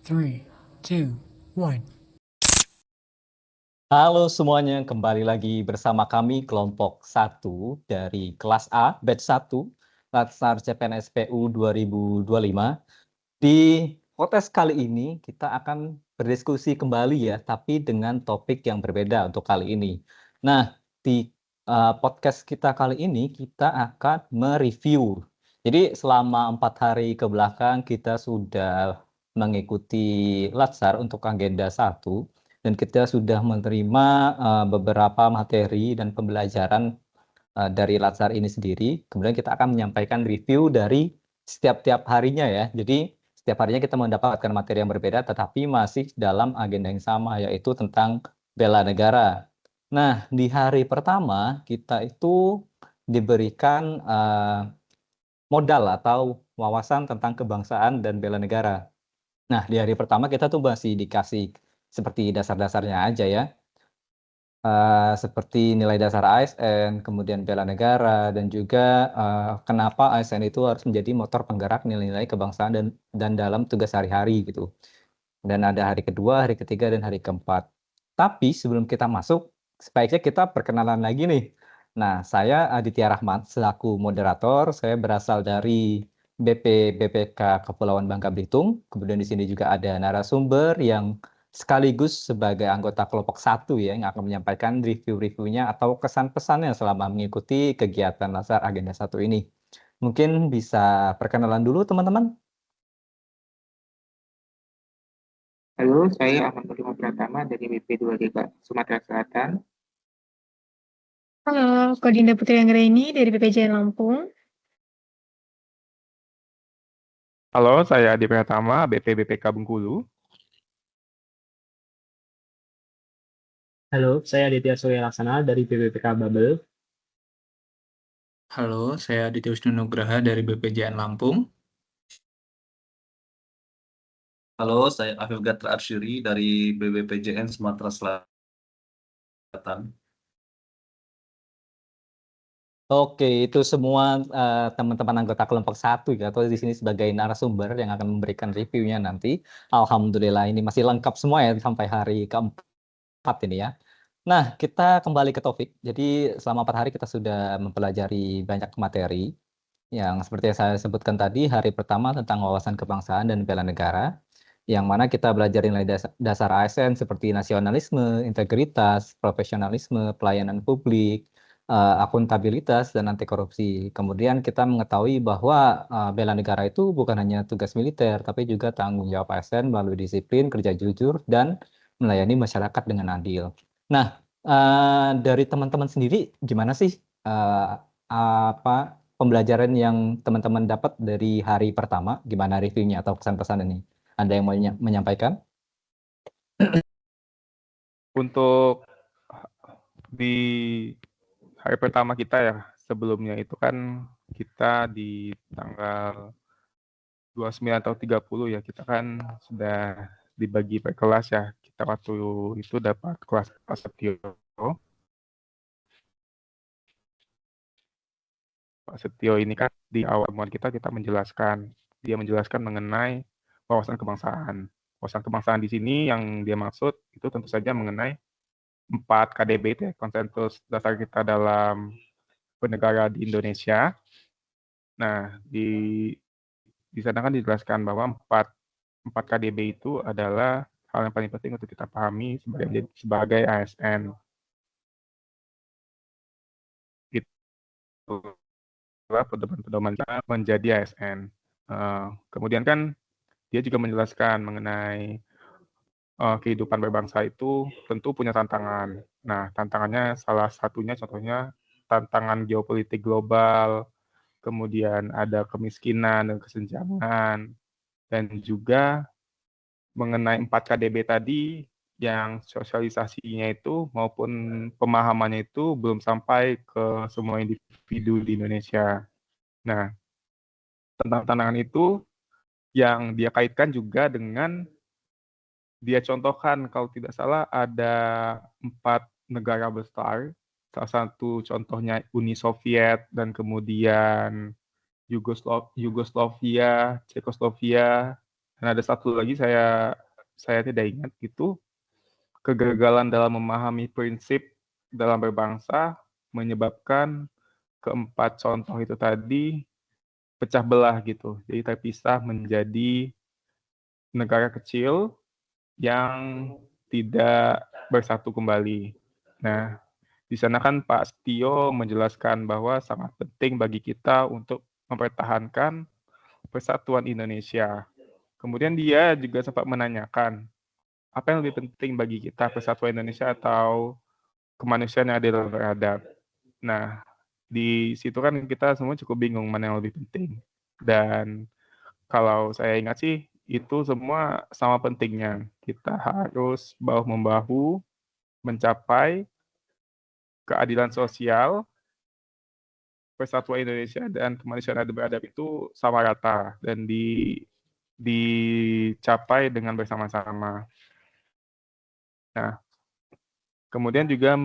3, 2, 1. Halo semuanya, kembali lagi bersama kami kelompok 1 dari kelas A, batch 1, Latsar CPNS PU 2025. Di podcast kali ini kita akan berdiskusi kembali ya, tapi dengan topik yang berbeda untuk kali ini. Nah, di podcast kita kali ini kita akan mereview. Jadi selama 4 hari ke belakang kita sudah mengikuti Latsar untuk agenda 1 dan kita sudah menerima beberapa materi dan pembelajaran dari Latsar ini sendiri. Kemudian kita akan menyampaikan review dari setiap harinya ya. Jadi setiap harinya kita mendapatkan materi yang berbeda tetapi masih dalam agenda yang sama, yaitu tentang bela negara. Nah, di hari pertama kita itu diberikan modal atau wawasan tentang kebangsaan dan bela negara. Nah, di hari pertama kita tuh masih dikasih seperti dasar-dasarnya aja ya. Seperti nilai dasar ASN, kemudian bela negara, dan juga kenapa ASN itu harus menjadi motor penggerak nilai-nilai kebangsaan dan dalam tugas sehari-hari gitu. Dan ada hari kedua, hari ketiga, dan hari keempat. Tapi sebelum kita masuk, sebaiknya kita perkenalan lagi nih. Nah, saya Aditya Rahmat selaku moderator. Saya berasal dari BPK Kepulauan Bangka Belitung. Kemudian di sini juga ada narasumber yang sekaligus sebagai anggota kelompok 1 ya, yang akan menyampaikan review-reviewnya atau kesan-pesannya selama mengikuti kegiatan Latsar Agenda 1 ini. Mungkin bisa perkenalan dulu teman-teman. Halo, saya Ahmad Nurul Pratama dari BP2DK Sumatera Selatan. Halo, Kodinda Putri Anggraini dari BPJN Lampung. Halo, saya Adi Pratama, BPBPK Bengkulu. Halo, saya Aditya Surya Laksana dari BPPK Babel. Halo, saya Aditya Wisnu Nugraha dari BPJN Lampung. Halo, saya Afif Gatra Arsyuri dari BBPJN Sumatera Selatan. Oke, itu semua teman-teman anggota kelompok 1 ya, atau di sini sebagai narasumber yang akan memberikan reviewnya nanti. Alhamdulillah ini masih lengkap semua ya sampai hari keempat ini ya. Nah, kita kembali ke topik. Jadi selama 4 hari kita sudah mempelajari banyak materi yang seperti yang saya sebutkan tadi. Hari pertama tentang wawasan kebangsaan dan bela negara, yang mana kita belajar nilai dasar ASN seperti nasionalisme, integritas, profesionalisme, pelayanan publik, akuntabilitas, dan anti korupsi. Kemudian kita mengetahui bahwa bela negara itu bukan hanya tugas militer, tapi juga tanggung jawab ASN melalui disiplin, kerja jujur, dan melayani masyarakat dengan adil. Nah, dari teman-teman sendiri, gimana sih pembelajaran yang teman-teman dapat dari hari pertama? Gimana reviewnya atau pesan-pesan ini? Ada yang mau menyampaikan? Untuk di hari pertama kita ya, sebelumnya itu kan kita di tanggal 29 atau 30 ya, kita kan sudah dibagi per kelas ya. Kita waktu itu dapat kelas Pak Setio. Pak Setio ini kan di awal pertemuan kita menjelaskan, dia menjelaskan mengenai wawasan kebangsaan. Wawasan kebangsaan di sini yang dia maksud itu tentu saja mengenai 4 KDB itu ya, konsensus dasar kita dalam bernegara di Indonesia. Nah, di sana kan dijelaskan bahwa 4 KDB itu adalah hal yang paling penting untuk kita pahami sebagai ASN. Gitu. Pedoman kita menjadi ASN. Kemudian kan dia juga menjelaskan mengenai kehidupan berbangsa itu tentu punya tantangan. Nah, tantangannya salah satunya contohnya tantangan geopolitik global, kemudian ada kemiskinan dan kesenjangan, dan juga mengenai 4 KDB tadi yang sosialisasinya itu maupun pemahamannya itu belum sampai ke semua individu di Indonesia. Nah, tentang tantangan itu yang dia kaitkan juga dengan dia contohkan kalau tidak salah ada 4 negara besar, salah satu contohnya Uni Soviet dan kemudian Yugoslavia, Cekoslovakia, Dan ada satu lagi saya tidak ingat, itu kegagalan dalam memahami prinsip dalam berbangsa menyebabkan keempat contoh itu tadi pecah belah gitu. Jadi terpisah menjadi negara kecil yang tidak bersatu kembali. Nah, di sana kan Pak Setio menjelaskan bahwa sangat penting bagi kita untuk mempertahankan persatuan Indonesia. Kemudian dia juga sempat menanyakan, apa yang lebih penting bagi kita, persatuan Indonesia atau kemanusiaan yang adil dan beradab? Nah, di situ kan kita semua cukup bingung mana yang lebih penting. Dan kalau saya ingat sih, itu semua sama pentingnya. Kita harus bahu-membahu mencapai keadilan sosial, persatuan Indonesia dan kemanusiaan adil beradab itu sama rata dan dicapai dengan bersama-sama. Nah, kemudian juga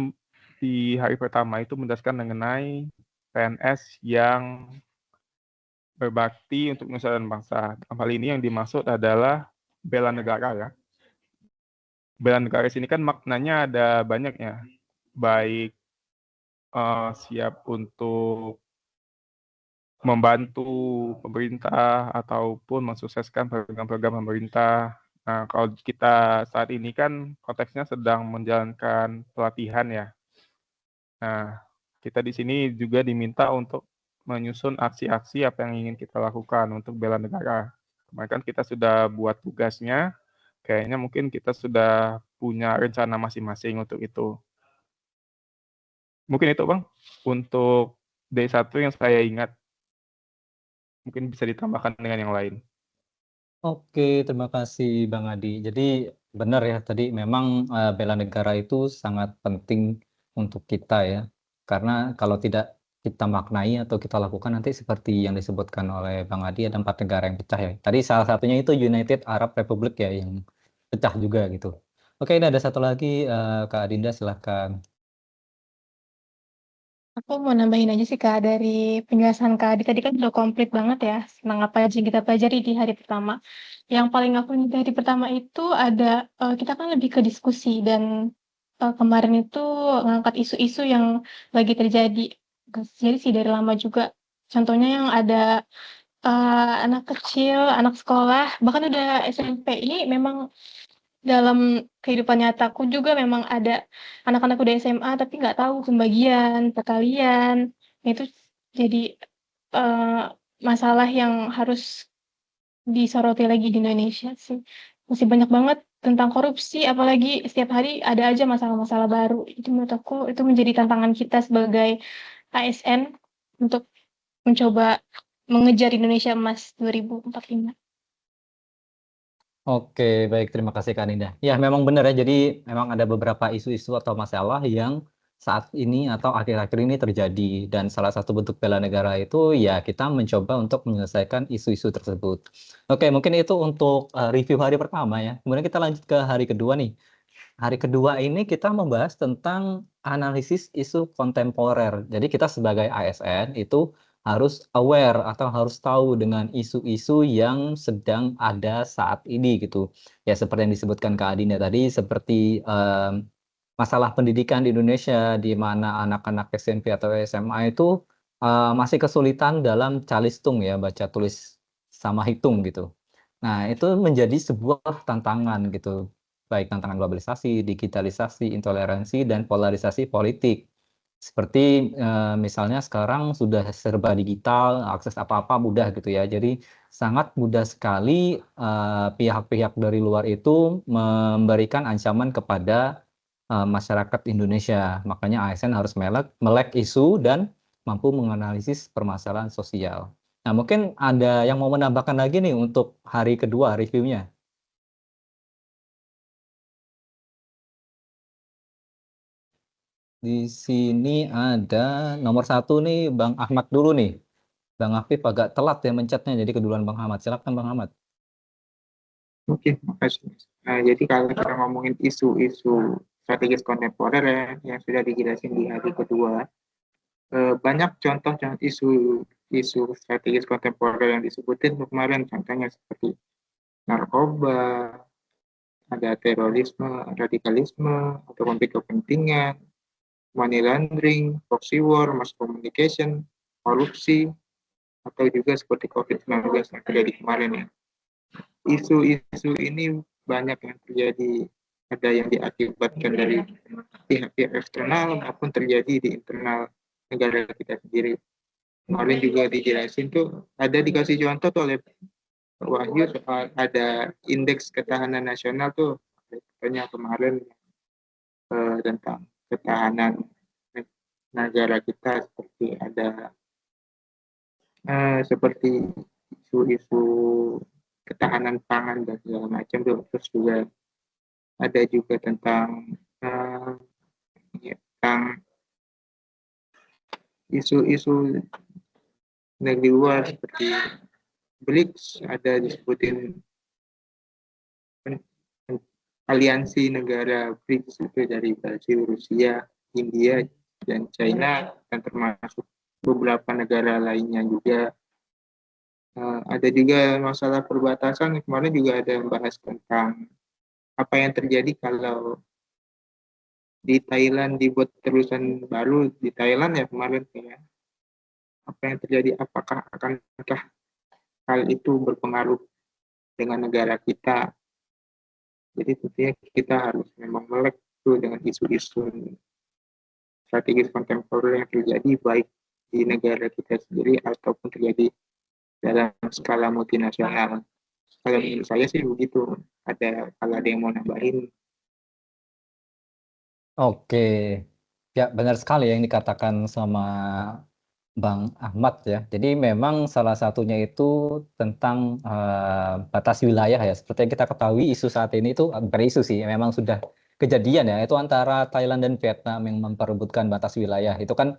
di hari pertama itu menjelaskan mengenai PNS yang berbakti untuk nusa dan bangsa. Dalam hal ini yang dimaksud adalah bela negara ya. Bela negara di sini kan maknanya ada banyak ya. Baik siap untuk membantu pemerintah ataupun mensukseskan program-program pemerintah. Nah, kalau kita saat ini kan konteksnya sedang menjalankan pelatihan ya. Nah, kita di sini juga diminta untuk menyusun aksi-aksi apa yang ingin kita lakukan untuk bela negara. Kemarin kan kita sudah buat tugasnya, kayaknya mungkin kita sudah punya rencana masing-masing untuk itu. Mungkin itu Bang, untuk D1 yang saya ingat. Mungkin bisa ditambahkan dengan yang lain. Oke, terima kasih Bang Adi. Jadi benar ya tadi memang bela negara itu sangat penting untuk kita ya. Karena kalau tidak kita maknai atau kita lakukan nanti seperti yang disebutkan oleh Bang Adi ada 4 negara yang pecah ya. Tadi salah satunya itu United Arab Republic ya yang pecah juga gitu. Oke, ini ada satu lagi Kak Adinda silahkan. Aku mau nambahin aja sih Kak, dari penjelasan Kak Adi tadi kan udah komplit banget ya, tentang apa aja yang kita pelajari di hari pertama. Yang paling aku ingat di hari pertama itu ada, kita kan lebih ke diskusi dan, kemarin itu ngangkat isu-isu yang lagi terjadi. Jadi sih dari lama juga. Contohnya yang ada, anak kecil, anak sekolah, bahkan udah SMP. Ini memang dalam kehidupan nyataku juga memang ada anak-anak udah SMA tapi nggak tahu pembagian, perkalian. Nah itu jadi, eee, masalah yang harus disoroti lagi di Indonesia sih. Masih banyak banget tentang korupsi, apalagi setiap hari ada aja masalah-masalah baru. Itu menurut aku itu menjadi tantangan kita sebagai ASN untuk mencoba mengejar Indonesia Emas 2045. Oke, baik terima kasih Kak Ninda. Ya memang benar ya, jadi memang ada beberapa isu-isu atau masalah yang saat ini atau akhir-akhir ini terjadi dan salah satu bentuk bela negara itu ya kita mencoba untuk menyelesaikan isu-isu tersebut. Oke, mungkin itu untuk review hari pertama ya. Kemudian kita lanjut ke hari kedua nih. Hari kedua ini kita membahas tentang analisis isu kontemporer. Jadi kita sebagai ASN itu harus aware atau harus tahu dengan isu-isu yang sedang ada saat ini gitu. Ya seperti yang disebutkan Kak Adinda tadi, seperti masalah pendidikan di Indonesia di mana anak-anak SMP atau SMA itu masih kesulitan dalam calistung ya, baca tulis sama hitung gitu. Nah, itu menjadi sebuah tantangan gitu, baik tantangan globalisasi, digitalisasi, intoleransi, dan polarisasi politik. Seperti misalnya sekarang sudah serba digital, akses apa-apa mudah gitu ya. Jadi sangat mudah sekali pihak-pihak dari luar itu memberikan ancaman kepada masyarakat Indonesia. Makanya ASN harus melek isu dan mampu menganalisis permasalahan sosial. Nah, mungkin ada yang mau menambahkan lagi nih untuk hari kedua reviewnya. Di sini ada nomor 1 nih Bang Ahmad dulu nih. Bang Afif agak telat ya mencetnya, jadi keduluan Bang Ahmad. Silakan Bang Ahmad. Oke, makasih. Nah, jadi kalau kita ngomongin isu-isu strategis kontemporer ya, yang sudah dijelasin di hari kedua, banyak contoh isu strategis kontemporer yang disebutin kemarin, contohnya seperti narkoba, ada terorisme, radikalisme, atau konflik kepentingan, money laundering, proxy war, mass communication, korupsi, atau juga seperti COVID-19 yang terjadi kemarin ya. Isu-isu ini banyak yang terjadi, ada yang diakibatkan dari pihak-pihak eksternal maupun terjadi di internal negara kita sendiri. Kemarin juga dijelasin tuh, ada dikasih contoh tuh oleh Wahyu soal ada indeks ketahanan nasional tuh, katanya kemarin tentang ketahanan negara kita seperti ada seperti isu-isu ketahanan pangan dan segala macam tuh. Terus juga ada juga tentang isu-isu negeri luar seperti BRICS, ada disebutin aliansi negara BRICS itu dari Brasil, Rusia, India, dan China, dan termasuk beberapa negara lainnya juga. Ada juga masalah perbatasan, kemarin juga ada yang bahas tentang apa yang terjadi kalau di Thailand dibuat terusan baru di Thailand ya kemarin ya. Apa yang terjadi, akankah hal itu berpengaruh dengan negara kita. Jadi tentunya kita harus memang melek tuh dengan isu-isu strategis kontemporer yang terjadi baik di negara kita sendiri ataupun terjadi dalam skala multinasional. Kalau menurut saya sih begitu. Kalau ada yang mau nambahin. Oke, ya benar sekali yang dikatakan sama Bang Ahmad ya. Jadi memang salah satunya itu tentang batas wilayah ya. Seperti yang kita ketahui isu saat ini itu bukan isu sih, memang sudah kejadian ya. Itu antara Thailand dan Vietnam yang memperebutkan batas wilayah. Itu kan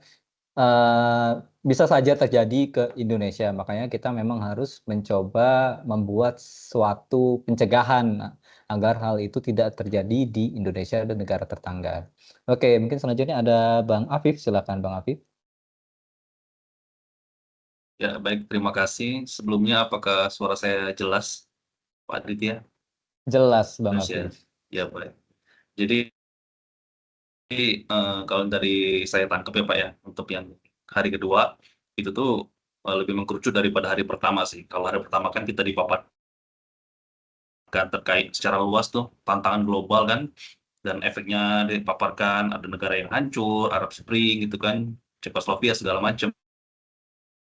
bisa saja terjadi ke Indonesia. Makanya kita memang harus mencoba membuat suatu pencegahan agar hal itu tidak terjadi di Indonesia dan negara tetangga. Oke, mungkin selanjutnya ada Bang Afif. Silakan Bang Afif. Ya, baik, terima kasih. Sebelumnya, apakah suara saya jelas, Pak Aditya? Jelas Bang Jelas ya? Afif. Ya, baik. Jadi, kalau dari saya tangkap ya Pak ya, untuk yang hari kedua, itu tuh lebih mengkerucut daripada hari pertama sih. Kalau hari pertama kan kita dipaparkan terkait secara luas tuh, tantangan global kan, dan efeknya dipaparkan, ada negara yang hancur, Arab Spring gitu kan, Cekoslovakia segala macam.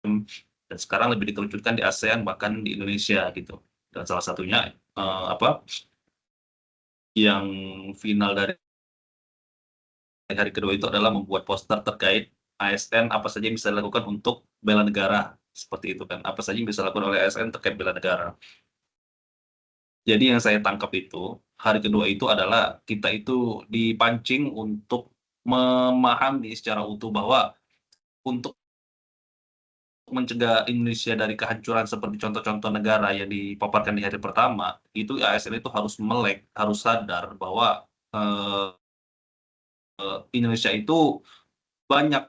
Dan sekarang lebih dikerucutkan di ASEAN bahkan di Indonesia gitu. Dan salah satunya yang final dari hari kedua itu adalah membuat poster terkait ASN apa saja yang bisa dilakukan untuk bela negara, seperti itu kan. Apa saja yang bisa dilakukan oleh ASN terkait bela negara. Jadi yang saya tangkap itu hari kedua itu adalah kita itu dipancing untuk memahami secara utuh bahwa untuk mencegah Indonesia dari kehancuran seperti contoh-contoh negara yang dipaparkan di hari pertama, itu ASN itu harus melek, harus sadar bahwa Indonesia itu banyak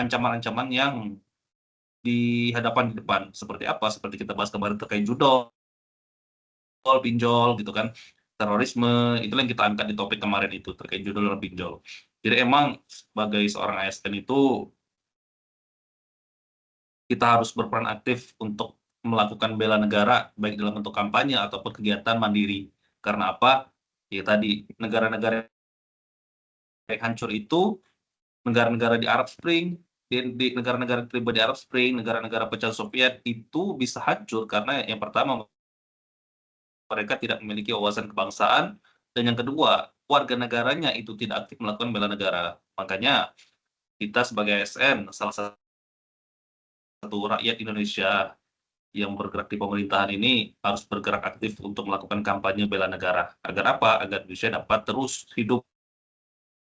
ancaman-ancaman yang dihadapan di depan. Seperti apa? Seperti kita bahas kemarin terkait judol, pinjol gitu kan, terorisme, itulah yang kita angkat di topik kemarin itu terkait judol dan pinjol. Jadi emang sebagai seorang ASN itu kita harus berperan aktif untuk melakukan bela negara baik dalam bentuk kampanye ataupun kegiatan mandiri. Karena apa? Ya tadi negara-negara yang hancur itu negara-negara di Arab Spring, di negara-negara terlibat di Arab Spring, negara-negara pecah Soviet itu bisa hancur karena yang pertama mereka tidak memiliki wawasan kebangsaan, dan yang kedua warga negaranya itu tidak aktif melakukan bela negara. Makanya kita sebagai ASN, salah satu rakyat Indonesia yang bergerak di pemerintahan ini harus bergerak aktif untuk melakukan kampanye bela negara. Agar apa? Agar Indonesia dapat terus hidup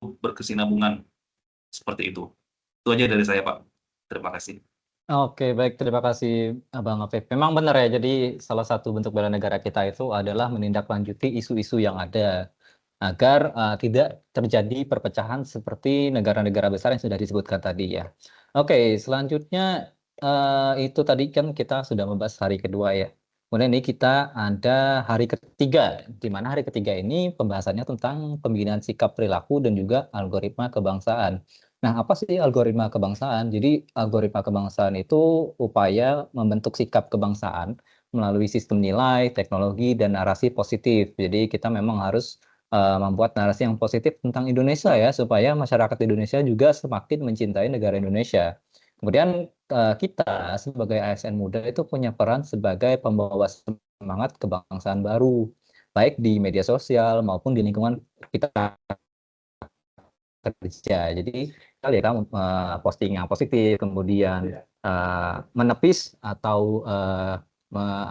berkesinambungan seperti itu. Itu aja dari saya, Pak. Terima kasih. Oke, baik. Terima kasih, Abang Afif. Memang benar ya, jadi salah satu bentuk bela negara kita itu adalah menindaklanjuti isu-isu yang ada agar tidak terjadi perpecahan seperti negara-negara besar yang sudah disebutkan tadi ya. Oke, selanjutnya itu tadi kan kita sudah membahas hari kedua ya. Kemudian ini kita ada hari ketiga, di mana hari ketiga ini pembahasannya tentang pembinaan sikap perilaku dan juga algoritma kebangsaan. Nah, apa sih algoritma kebangsaan? Jadi, algoritma kebangsaan itu upaya membentuk sikap kebangsaan melalui sistem nilai, teknologi, dan narasi positif. Jadi, kita memang harus membuat narasi yang positif tentang Indonesia ya, supaya masyarakat Indonesia juga semakin mencintai negara Indonesia. Kemudian kita sebagai ASN muda itu punya peran sebagai pembawa semangat kebangsaan baru, baik di media sosial maupun di lingkungan kita kerja. Jadi kita lihat posting yang positif, kemudian menepis atau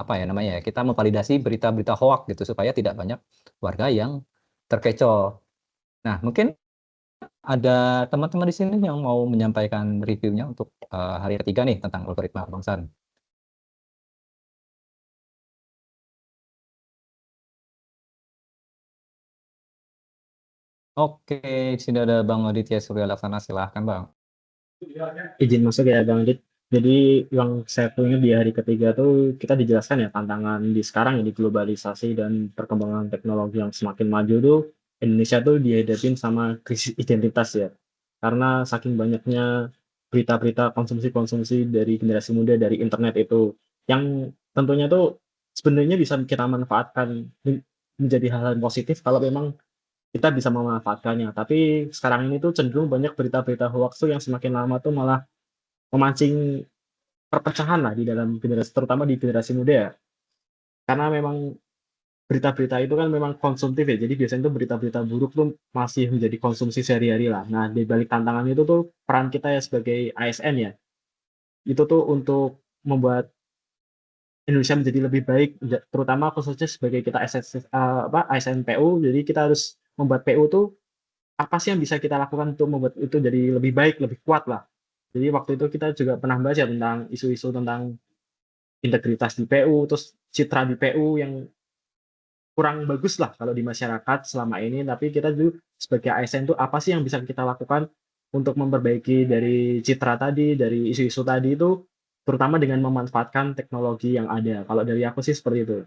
apa ya namanya ya, kita memvalidasi berita-berita hoax gitu supaya tidak banyak warga yang terkecoh. Nah, mungkin ada teman-teman di sini yang mau menyampaikan reviewnya untuk hari ketiga nih tentang algoritma kebangsaan. Oke, di sini ada Bang Aditya Surya Laksana, silahkan Bang. Izin masuk ya Bang Dit. Jadi yang saya punya di hari ketiga tuh kita dijelaskan ya tantangan di sekarang ya di globalisasi dan perkembangan teknologi yang semakin maju tuh Indonesia tuh dihadapin sama krisis identitas ya. Karena saking banyaknya berita-berita konsumsi-konsumsi dari generasi muda dari internet itu yang tentunya tuh sebenarnya bisa kita manfaatkan menjadi hal-hal positif kalau memang kita bisa memanfaatkannya. Tapi sekarang ini tuh cenderung banyak berita-berita hoax tuh yang semakin lama tuh malah memancing perpecahan lah di dalam generasi, terutama di generasi muda ya. Karena memang berita-berita itu kan memang konsumtif ya. Jadi biasanya tuh berita-berita buruk tuh masih menjadi konsumsi sehari-hari lah. Nah, di balik tantangan itu tuh peran kita ya sebagai ASN ya. Itu tuh untuk membuat Indonesia menjadi lebih baik, terutama khususnya sebagai kita ASN PU. Jadi kita harus membuat PU tuh apa sih yang bisa kita lakukan untuk membuat itu jadi lebih baik, lebih kuat lah. Jadi waktu itu kita juga pernah bahas ya tentang isu-isu tentang integritas di PU, terus citra di PU yang kurang bagus lah kalau di masyarakat selama ini. Tapi kita juga sebagai ASN itu apa sih yang bisa kita lakukan untuk memperbaiki dari citra tadi, dari isu-isu tadi itu, terutama dengan memanfaatkan teknologi yang ada. Kalau dari aku sih seperti itu.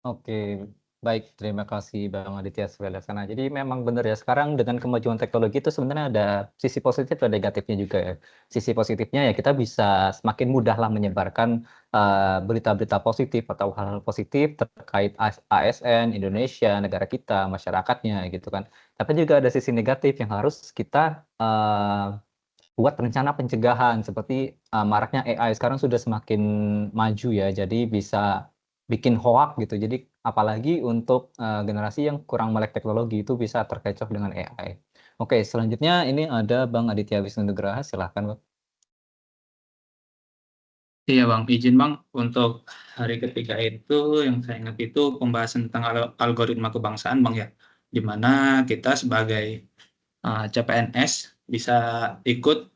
Oke, baik. Terima kasih Bang Aditya Surya Laksana. Jadi memang benar ya, sekarang dengan kemajuan teknologi itu sebenarnya ada sisi positif dan negatifnya juga ya. Sisi positifnya ya kita bisa semakin mudah lah menyebarkan berita-berita positif atau hal-hal positif terkait ASN, Indonesia, negara kita, masyarakatnya gitu kan. Tapi juga ada sisi negatif yang harus kita buat rencana pencegahan seperti maraknya AI sekarang sudah semakin maju ya, jadi bisa bikin hoax gitu. Jadi apalagi untuk generasi yang kurang melek teknologi itu bisa terkecoh dengan AI. Oke, selanjutnya ini ada Bang Aditya Wisnu Nugraha, silahkan Bang. Iya Bang, izin Bang, untuk hari ketiga itu yang saya ingat itu pembahasan tentang algoritma kebangsaan Bang ya, di mana kita sebagai CPNS bisa ikut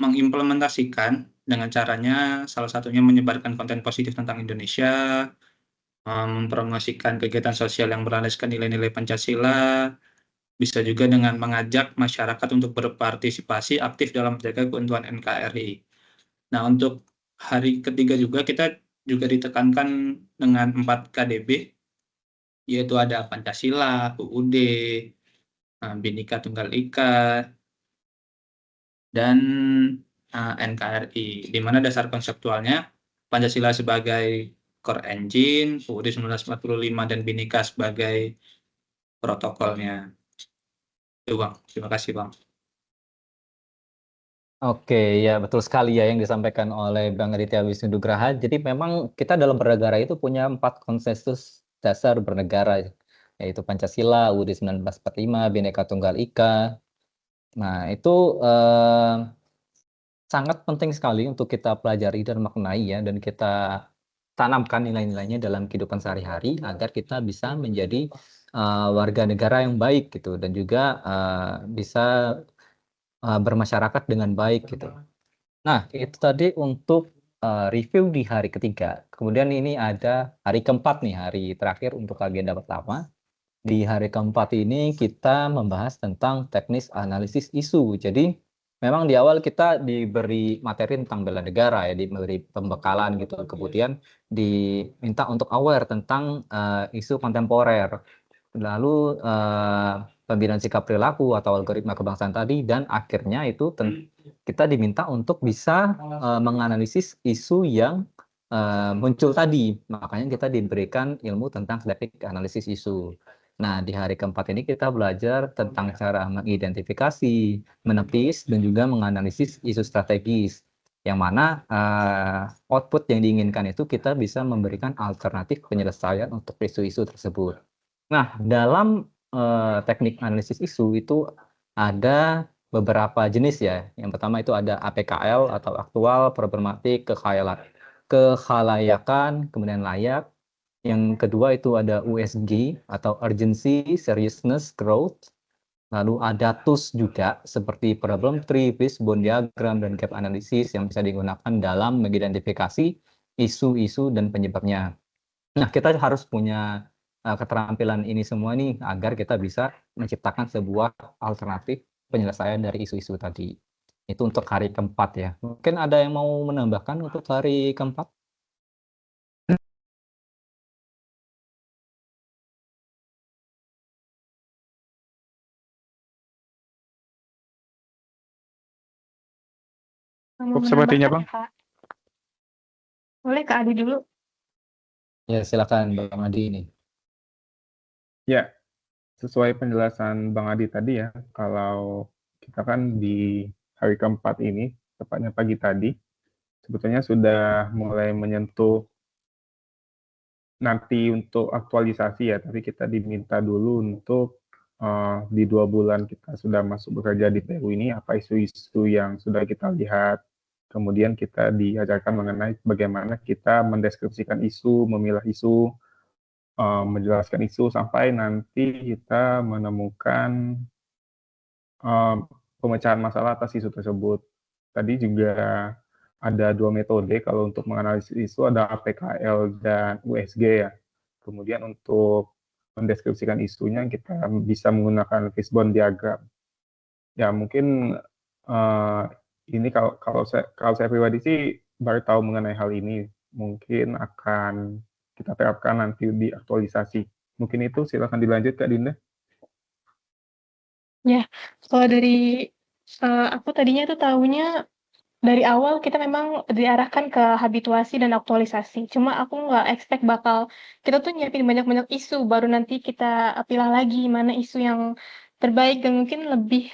mengimplementasikan dengan caranya salah satunya menyebarkan konten positif tentang Indonesia, mempromosikan kegiatan sosial yang berlandaskan nilai-nilai Pancasila, bisa juga dengan mengajak masyarakat untuk berpartisipasi aktif dalam menjaga keutuhan NKRI. Nah, untuk hari ketiga juga kita juga ditekankan dengan 4 KDB, yaitu ada Pancasila, UUD, Bhinneka Tunggal Ika, dan NKRI, di mana dasar konseptualnya Pancasila sebagai core engine, UUD 1945 dan Bhinneka sebagai protokolnya. Itu Bang, terima kasih Bang. Oke, ya betul sekali ya yang disampaikan oleh Bang Aditya Wisnu Nugraha. Jadi memang kita dalam bernegara itu punya 4 konsensus dasar bernegara, yaitu Pancasila, UUD 1945, Bhinneka Tunggal Ika. Nah, itu sangat penting sekali untuk kita pelajari dan maknai ya, dan kita tanamkan nilai-nilainya dalam kehidupan sehari-hari agar kita bisa menjadi warga negara yang baik gitu, dan juga bisa bermasyarakat dengan baik gitu. Nah, itu tadi untuk review di hari ketiga. Kemudian ini ada hari keempat nih, hari terakhir untuk agenda pertama. Di hari keempat ini kita membahas tentang teknis analisis isu. Jadi memang di awal kita diberi materi tentang bela negara ya, diberi pembekalan gitu. Kemudian diminta untuk aware tentang isu kontemporer. Lalu pembinaan sikap perilaku atau algoritma kebangsaan tadi, dan akhirnya itu kita diminta untuk bisa menganalisis isu yang muncul tadi. Makanya kita diberikan ilmu tentang static analisis isu. Nah, di hari keempat ini kita belajar tentang cara mengidentifikasi, menepis, dan juga menganalisis isu strategis. Yang mana output yang diinginkan itu kita bisa memberikan alternatif penyelesaian untuk isu-isu tersebut. Nah, dalam teknik analisis isu itu ada beberapa jenis ya. Yang pertama itu ada APKL atau aktual, problematik, kekhalayakan, kemudian layak. Yang kedua itu ada USG atau urgency, seriousness, growth. Lalu ada tools juga seperti problem tree, fishbone diagram, dan gap analysis yang bisa digunakan dalam mengidentifikasi isu-isu dan penyebabnya. Nah, kita harus punya keterampilan ini semua nih agar kita bisa menciptakan sebuah alternatif penyelesaian dari isu-isu tadi. Itu untuk hari keempat ya. Mungkin ada yang mau menambahkan untuk hari keempat? Mau Cukup sepertinya, menambahkan Bang. ya, Kak? Boleh Kak Adi dulu? Ya, silakan Bang Adi ini. Ya, sesuai penjelasan Bang Adi tadi ya, kalau kita kan di hari keempat ini, tepatnya pagi tadi, sebetulnya sudah mulai menyentuh nanti untuk aktualisasi ya, tapi kita diminta dulu untuk di 2 bulan kita sudah masuk bekerja di PU ini, apa isu-isu yang sudah kita lihat, kemudian kita diajarkan mengenai bagaimana kita mendeskripsikan isu, memilah isu, menjelaskan isu, sampai nanti kita menemukan pemecahan masalah atas isu tersebut. Tadi juga ada 2 metode kalau untuk menganalisis isu, ada APKL dan USG ya. Kemudian untuk mendeskripsikan isunya kita bisa menggunakan fishbone diagram. Ya mungkin ini kalau saya pribadi sih baru tahu mengenai hal ini. Mungkin akan kita terapkan nanti di aktualisasi. Mungkin itu, silakan dilanjut Kak Dinda. Ya, kalau dari aku tadinya tuh tahunya dari awal kita memang diarahkan ke habituasi dan aktualisasi. Cuma aku nggak expect kita tuh nyiapin banyak-banyak isu, baru nanti kita pilah lagi mana isu yang terbaik dan mungkin lebih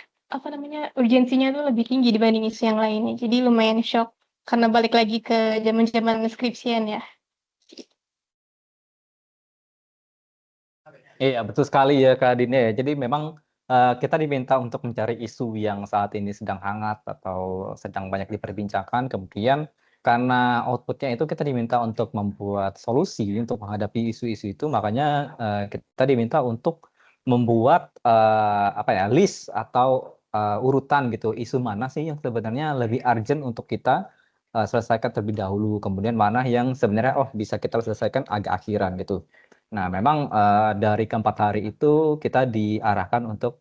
urgensinya tuh lebih tinggi dibanding isu yang lainnya. Jadi lumayan shock karena balik lagi ke zaman-zaman skripsian ya. Iya, betul sekali ya Kak Dine ya. Jadi memang kita diminta untuk mencari isu yang saat ini sedang hangat atau sedang banyak diperbincangkan. Kemudian karena outputnya itu kita diminta untuk membuat solusi untuk menghadapi isu-isu itu, makanya kita diminta untuk membuat list atau urutan gitu, isu mana sih yang sebenarnya lebih urgent untuk kita selesaikan terlebih dahulu. Kemudian mana yang sebenarnya bisa kita selesaikan agak akhiran gitu. Nah, memang dari keempat hari itu kita diarahkan untuk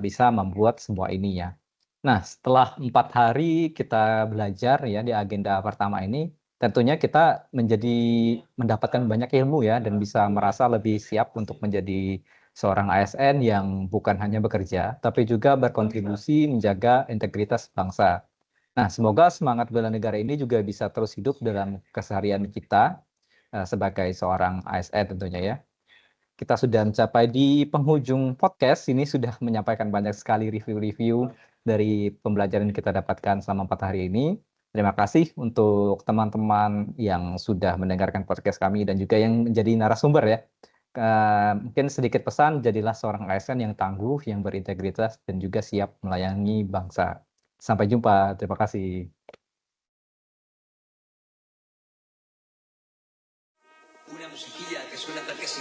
bisa membuat semua ini ya. Nah, setelah 4 hari kita belajar ya di agenda pertama ini, tentunya kita mendapatkan banyak ilmu ya dan bisa merasa lebih siap untuk menjadi seorang ASN yang bukan hanya bekerja, tapi juga berkontribusi menjaga integritas bangsa. Nah, semoga semangat bela negara ini juga bisa terus hidup dalam keseharian kita sebagai seorang ASN tentunya ya. Kita sudah mencapai di penghujung podcast, ini sudah menyampaikan banyak sekali review-review dari pembelajaran yang kita dapatkan selama 4 hari ini. Terima kasih untuk teman-teman yang sudah mendengarkan podcast kami dan juga yang menjadi narasumber ya. Mungkin sedikit pesan, jadilah seorang ASN yang tangguh, yang berintegritas, dan juga siap melayani bangsa. Sampai jumpa, terima kasih. Una musiquilla que suena tal que sí.